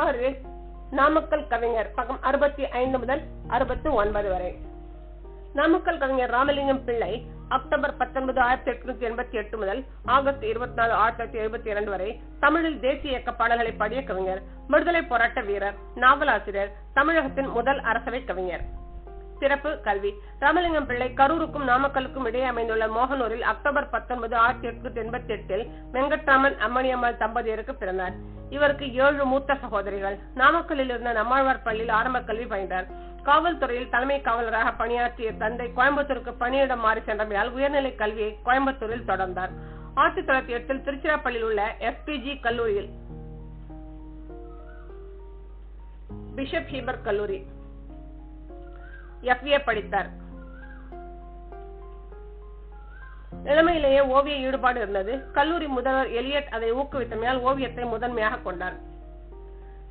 6 நாமக்கல் கவிஞர் பக்கம் 65 முதல் 69 வரை. நாமக்கல் கவிஞர் ராமலிங்கம் பிள்ளை அக்டோபர் 19, 1888 முதல் ஆகஸ்ட் 24, 1972 வரை தமிழில் தேசிய இயக்க பாடல்களை பாடிய கவிஞர், விடுதலை போராட்ட வீரர், நாவலாசிரியர், தமிழகத்தின் முதல் அரசவை கவிஞர். சிறப்பு கல்வி. ராமலிங்கம் பிள்ளை கரூருக்கும் நாமக்கலுக்கும் இடையே அமைந்துள்ள மோகனூரில் அக்டோபர் 19, 1888 வெங்கட்ராமன் அம்மணியம்மாள் தம்பதியருக்கு பிறந்தார். இவருக்கு 7 மூத்த சகோதரிகள். நாமக்கல்லில் இருந்த நம்மாழ்வார் பள்ளியில் ஆரம்ப கல்வி பயின்றார். காவல்துறையில் தலைமை காவலராக பணியாற்றிய தந்தை கோயம்புத்தூருக்கு பணியிடம் மாறி சென்றமையால் உயர்நிலை கல்வியை கோயம்புத்தூரில் தொடர்ந்தார். 1908 திருச்சிராப்பள்ளியில் உள்ள FPG கல்லூரியில் பிஷப் ஹீபர் கல்லூரி FA படித்தார். இளமையிலேயே ஓவிய ஈடுபாடு இருந்தது. கல்லூரி முதல்வர் எலியட் அதை ஊக்குவித்தமையால் ஓவியத்தை முதன்மையாக கொண்டார்.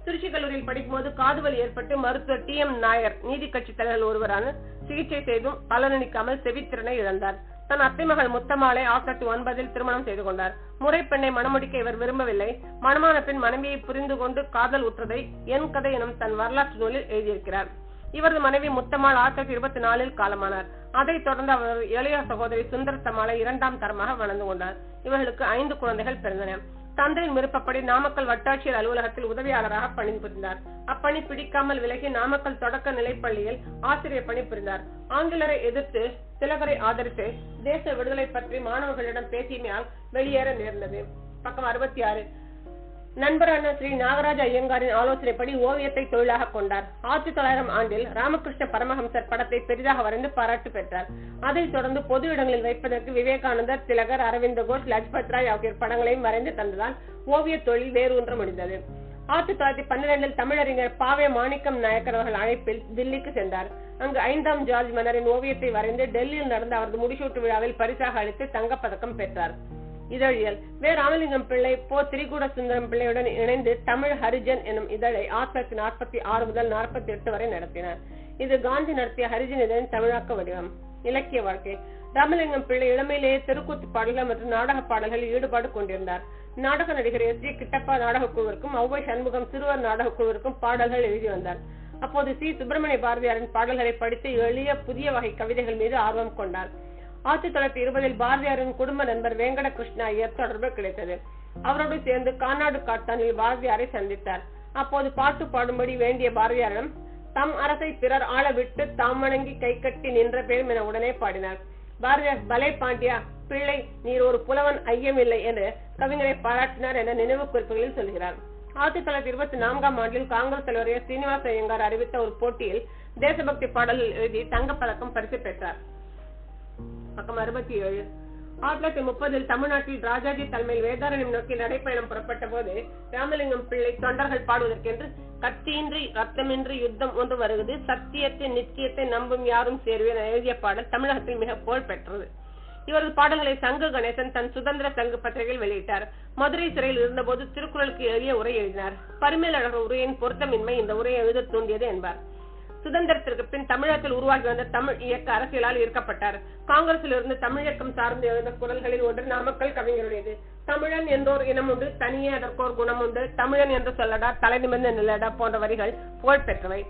திருச்சி கல்லூரியில் படிக்கும்போது காதுவலி ஏற்பட்டு மருத்துவர் TM நாயர் நீதி கட்சி தலைவர்கள் ஒருவரான சிகிச்சை செய்தும் பலனளிக்காமல் செவித்திறனை இழந்தார். தன் அத்தை மகள் முத்தம்மாளை 1909 திருமணம் செய்து கொண்டார். முறைப்பெண்ணை மணமுடிக்க இவர் விரும்பவில்லை. மணமான பின் மனைவியை புரிந்து கொண்டு காதல் உற்றதை என் கதை எனும் தன் வரலாற்று நூலில் எழுதியிருக்கிறார். இவரது மனைவி முத்தம்மாள் 1924 காலமானார். அதைத் தொடர்ந்து அவர் இளைய சகோதரி சுந்தரத்தம்மாளை 2ஆம் தரமாக மணந்து கொண்டார். இவர்களுக்கு 5 குழந்தைகள் பிறந்தன. தந்தையின் விருப்பப்படி நாமக்கல் வட்டாட்சியர் அலுவலகத்தில் உதவியாளராக பணிபுரிந்தார். அப்பணி பிடிக்காமல் விலகி நாமக்கல் தொடக்க நிலைப்பள்ளியில் ஆசிரியர் பணி புரிந்தார். ஆங்கிலரை எதிர்த்து திலகரை ஆதரித்து தேச விடுதலை பற்றி மாணவர்களிடம் பேசியமையால் வெளியேற நேர்ந்தது. பக்கம் 66. நண்பரான ஸ்ரீ நாகராஜ ஐயங்காரின் ஆலோசனைப்படி ஓவியத்தை தொழிலாக கொண்டார். 1900 ஆண்டில் ராமகிருஷ்ண பரமஹம்சர் படத்தை பெரிதாக வரைந்து பாராட்டு பெற்றார். அதைத் தொடர்ந்து பொது இடங்களில் வைப்பதற்கு விவேகானந்தர், திலகர், அரவிந்த கோஷ், லஜ்பத் ராய் ஆகியோர் படங்களையும் வரைந்து தந்ததால் ஓவிய தொழில் வேரூன்ற முடிந்தது. 1912 தமிழறிஞர் பாவே மாணிக்கம் நாயக்கர் அவர்கள் அழைப்பில் தில்லிக்கு சென்றார். அங்கு 5ஆம் ஜார்ஜ் மன்னரின் ஓவியத்தை வரைந்து டெல்லியில் நடந்த அவரது முடிசூட்டு விழாவில் பரிசாக அளித்து தங்கப்பதக்கம் பெற்றார். இதழியல். வே. ராமலிங்கம் பிள்ளை போ. திரிகூட சுந்தரம் பிள்ளையுடன் இணைந்து தமிழ் ஹரிஜன் எனும் இதழை 1946 முதல் 48 வரை நடத்தினார். இது காந்தி நடத்திய ஹரிஜன் இதழின் தமிழாக்க வடிவம். இலக்கிய வாழ்க்கை. ராமலிங்கம் பிள்ளை இளமையிலேயே தெருக்கூத்து பாடல்கள் மற்றும் நாடக பாடல்களில் ஈடுபாடு கொண்டிருந்தார். நாடக நடிகர் S. G. கிட்டப்பா நாடக குழுவிற்கும் ஔவை சண்முகம் சிறுவர் நாடக குழுவிற்கும் பாடல்கள் எழுதி வந்தார். அப்போது C. சுப்பிரமணிய பாரதியாரின் பாடல்களை படித்து எளிய புதிய வகை கவிதைகள் மீது ஆர்வம் கொண்டார். 1920 பாரதியாரின் குடும்ப நண்பர் வேங்கட கிருஷ்ண ஐயர் தொடர்பு கிடைத்தது. அவரோடு சேர்ந்து கானாடு காத்தானில் பாரதியாரை சந்தித்தார். அப்போது பாட்டு பாடும்படி வேண்டிய பாரதியாரிடம் தம் அரசை பிறர் ஆள விட்டு தாம் வணங்கி கை கட்டி நின்ற பேரும் என உடனே பாடினார். பாரதியார் பலே பாண்டியா பிள்ளை நீர் ஒரு புலவன் ஐயமில்லை என்று கவிஞரை பாராட்டினார் என நினைவு குறிப்புகளில் சொல்கிறார். 1924 ஆண்டில் காங்கிரஸ் தலைவர் S. சீனிவாச ஐயங்கார் அறிவித்த ஒரு போட்டியில் தேசபக்தி பாடல்கள் எழுதி தங்கப்பதக்கம் பரிசு பெற்றார். பக்கம் 67. 1930 தமிழ்நாட்டில் ராஜாஜி தலைமையில் வேதாரண்யம் நோக்கி நடைப்பயணம் புறப்பட்ட போது ராமலிங்கம் பிள்ளை தொண்டர்கள் பாடுவதற்கென்று கத்தியின்றி ரத்தமின்றி யுத்தம் ஒன்று வருகிறது, சத்தியத்தை நிச்சயத்தை நம்பும் யாரும் சேர்வேன் எழுதிய பாடல் தமிழகத்தில் மிக புகழ் பெற்றது. இவரது பாடல்களை சங்கு கணேசன் தன் சுதந்திர சங்கு பத்திரிகையில் வெளியிட்டார். மதுரை சிறையில் இருந்தபோது திருக்குறளுக்கு எளிய உரை எழுதினார். பரிமேலழகர் உரையின் பொருத்தமின்மை இந்த உரையை எழுத தூண்டியது என்பார். சுதந்திரத்திற்கு பின் தமிழகத்தில் உருவாகி வந்த தமிழ் இயக்க அரசியலால் ஈர்க்கப்பட்டார். காங்கிரசில் இருந்து தமிழ் இயக்கம் சார்ந்து எழுந்த குரல்களில் ஒன்று நாமக்கல் கவிஞருடையது. தமிழன் என்றோர் இனம் உண்டு, தனியே அதற்கோர் குணம் உண்டு, தமிழன் என்று சொல்லடா, தலை நிமிர்ந்து நில்லடா போன்ற வரிகள் புகழ் பெற்றவை.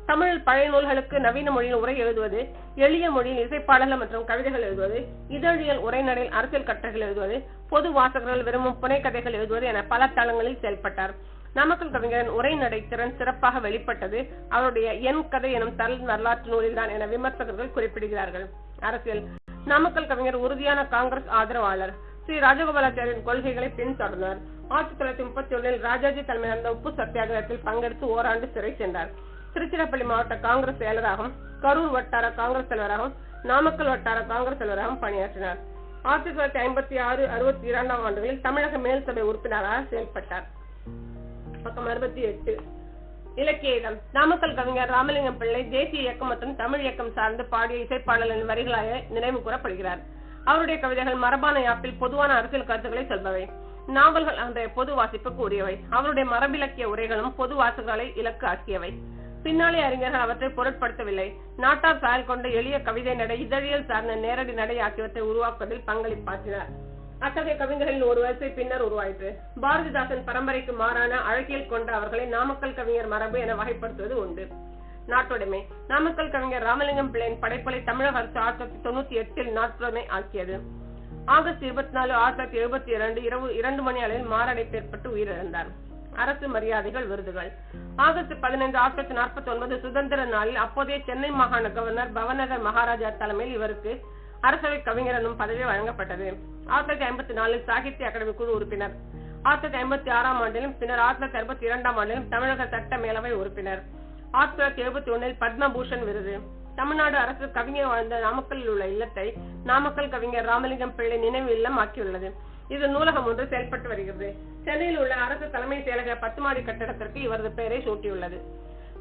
தமிழில் பழைய நூல்களுக்கு நவீன மொழியில் உரை எழுதுவது, எளிய மொழியில் இசைப்பாடல்கள் மற்றும் கவிதைகள் எழுதுவது, இதழியல் உரைநடையில் அரசியல் கட்டுரைகள் எழுதுவது, பொது வாசகர்கள் விரும்பும் புனைக்கதைகள் எழுதுவது என பல தளங்களில் செயல்பட்டார். நாமக்கல் கவிஞரின் உரைநடை திறன் சிறப்பாக வெளிப்பட்டது அவருடைய என் கதை எனும் தல் வரலாற்று நூலில்தான் என விமர்சகர்கள் குறிப்பிடுகிறார்கள். அரசியல். நாமக்கல் கவிஞர் உறுதியான காங்கிரஸ் ஆதரவாளர். ஸ்ரீ ராஜகோபாலாச்சாரியின் கொள்கைகளை பின்தொடர்ந்தார். 1931 ராஜாஜி தலைமையில் நடந்த உப்பு சத்தியாகிரகத்தில் பங்கெடுத்து ஓராண்டு சிறை சென்றார். திருச்சிராப்பள்ளி மாவட்ட காங்கிரஸ் செயலராகவும், கரூர் வட்டார காங்கிரஸ் தலைவராகவும், நாமக்கல் வட்டார காங்கிரஸ் தலைவராகவும் பணியாற்றினார். 1956, 62 ஆண்டுகளில் தமிழக மேல் சபை உறுப்பினராக செயல்பட்டார். பக்கம் 68. இலக்கிய இடம். நாமக்கல் கவிஞர் ராமலிங்கம் பிள்ளை தேசிய இயக்கம் மற்றும் தமிழ் இயக்கம் சார்ந்து பாடிய இசைப்பாடலின் வரிகளாக நினைவு கூறப்படுகிறார். அவருடைய கவிதைகள் மரபான யாப்பில் பொதுவான அரசியல் கருத்துக்களை சொல்பவை. நாவல்கள் அன்றைய பொது வாசிப்புக்கு உரியவை. அவருடைய மரபிலக்கிய உரைகளும் பொது வாசகர்களை இலக்கு ஆக்கியவை. பின்னாலே அறிஞர்கள் அவற்றை பொருட்படுத்தவில்லை. நாட்டார் சாயல் கொண்ட எளிய கவிதை நடை, இதழியல் சார்ந்த நேரடி நடை ஆகியவற்றை உருவாக்குவதில் பங்களிப்பாற்றினார். அத்தகைய கவிஞர்களின் ஒரு வரிசை பின்னர் உருவாயிற்று. பாரதிதாசன் பரம்பரைக்கு மாறான அழகியல் கொண்ட அவர்களை நாமக்கல் கவிஞர் மரபு என வகைப்படுத்துவது உண்டு. நாட்டுடைமை. நாமக்கல் கவிஞர் ராமலிங்கம் பிள்ளையின் படைப்புகளை தமிழக அரசு 1998 நாட்டுடைமை ஆக்கியது. ஆகஸ்ட் 24, 1972 இரவு 2 மணி அளவில் மாரடைப்பு ஏற்பட்டு உயிரிழந்தார். அரசு மரியாதைகள், விருதுகள். ஆகஸ்ட் 15, 1949 சுதந்திர நாளில் அப்போதைய சென்னை மாகாண கவர்னர் பவநகர் மகாராஜா தலைமையில் இவருக்கு அரசவை கவிஞர் எனும் பதவி வழங்கப்பட்டது. 1954 சாகித்ய அகாடமி குழு உறுப்பினர். 1956 ஆண்டிலும் பின்னர் 1962 ஆண்டிலும் தமிழக சட்ட மேலவை உறுப்பினர். 1971 பத்மபூஷன் விருது. தமிழ்நாடு அரசு கவிஞர் வாழ்ந்த நாமக்கல்லில் உள்ள இல்லத்தை நாமக்கல் கவிஞர் ராமலிங்கம் பிள்ளை நினைவு இல்லம் ஆக்கியுள்ளது. இது நூலகம் ஒன்று செயல்பட்டு வருகிறது. சென்னையில் உள்ள அரசு தலைமை செயலக 10 மாடி கட்டடத்திற்கு இவரது பெயரை சூட்டியுள்ளது.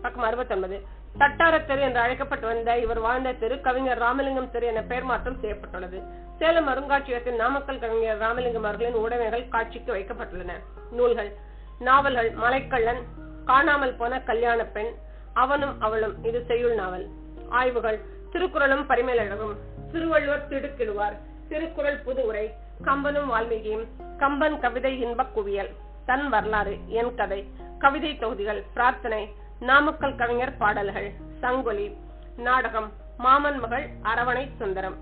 பக்கம் 69. தட்டார தெரு என்று அழைக்கப்பட்டு வந்த இவர் வாழ்ந்த தெரு கவிஞர் ராமலிங்கம் தெரு என பெயர் மாற்றம் செய்யப்பட்டுள்ளது. சேலம் அருங்காட்சியகத்தில் நாமக்கல் கவிஞர் ராமலிங்கம் அவர்களின் உடைமைகள் காட்சிக்கு வைக்கப்பட்டுள்ளன. நூல்கள். நாவல்கள். மலைக்கள்ளன், காணாமல் போன கல்யாண பெண், அவனும் அவளும், இது செய்யுள் நாவல். ஆய்வுகள். திருக்குறளும் பரிமேலழகும், திருவள்ளுவர் திடுக்கிடுவார், திருக்குறள் புது உரை, கம்பனும் வால்மீகியும், கம்பன் கவிதை இன்பக் குவியல், தன் வரலாறு, என் கதை, கவிதை தொகுதிகள், பிரார்த்தனை, நாமக்கல் கவிஞர் பாடல்கள், சங்கொலி, நாடகம், மாமன் மகள், அரவணை சுந்தரம்.